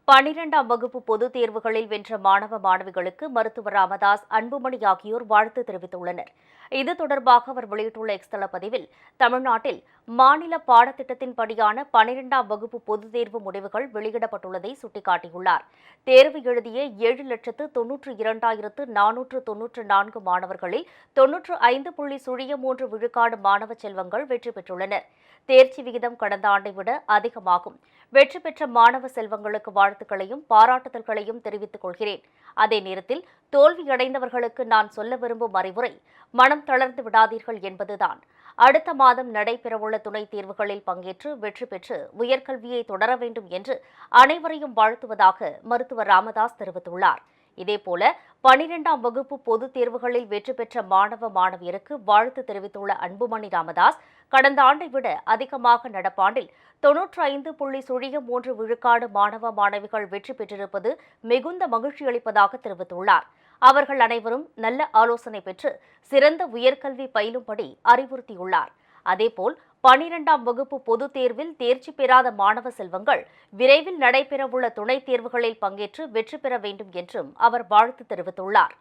12ஆம் வகுப்பு பொதுத் தேர்வுகளில் வென்ற மாணவ மாணவிகளுக்கு மருத்துவர் ராமதாஸ், அன்புமணி ஆகியோர் வாழ்த்து தெரிவித்துள்ளனர். இது தொடர்பாக அவர் வெளியிட்டுள்ள எக்ஸ் தள பதிவில், தமிழ்நாட்டில் மாநில பாடத்திட்டத்தின்படியான 12ஆம் வகுப்பு பொதுத் தேர்வு முடிவுகள் வெளியிடப்பட்டுள்ளதை சுட்டிக்காட்டியுள்ளார். தேர்வு எழுதிய 7,92,494 மாணவர்களில் 95.03 விழுக்காடு மாணவ செல்வங்கள் வெற்றி பெற்றுள்ளனர். தேர்ச்சி விகிதம் கடந்த ஆண்டை விட அதிகமாகும். வெற்றி பெற்ற மாணவ செல்வங்களுக்கு வாழ்த்துக்களையும் பாராட்டுதல்களையும் தெரிவித்துக் கொள்கிறேன். அதே நேரத்தில் தோல்வியடைந்தவர்களுக்கு நான் சொல்ல விரும்பும் அறிவுரை, மனம் தளர்ந்து விடாதீர்கள் என்பதுதான். அடுத்த மாதம் நடைபெறவுள்ள துணைத் தேர்வுகளில் பங்கேற்று வெற்றி பெற்று உயர்கல்வியை தொடர வேண்டும் என்று அனைவரையும் வாழ்த்துவதாக மருத்துவர் ராமதாஸ் தெரிவித்துள்ளார். இதேபோல 12ஆம் வகுப்பு பொதுத் தேர்வுகளில் வெற்றி பெற்ற மாணவ மாணவியருக்கு வாழ்த்து தெரிவித்துள்ள அன்புமணி ராமதாஸ், கடந்த ஆண்டை விட அதிகமாக நடப்பாண்டில் 95.03 விழுக்காடு மாணவ மாணவிகள் வெற்றி பெற்றிருப்பது மிகுந்த மகிழ்ச்சியளிப்பதாக தெரிவித்துள்ளார். அவர்கள் அனைவரும் நல்ல ஆலோசனை பெற்று சிறந்த உயர்கல்வி பயிலும்படி அறிவுறுத்தியுள்ளார். அதேபோல் 12ஆம் வகுப்பு பொதுத் தேர்வில் தேர்ச்சி பெறாத மாணவ செல்வங்கள் விரைவில் நடைபெறவுள்ள துணைத் தேர்வுகளில் பங்கேற்று வெற்றி பெற வேண்டும் என்றும் அவர் வாழ்த்து தெரிவித்துள்ளார்.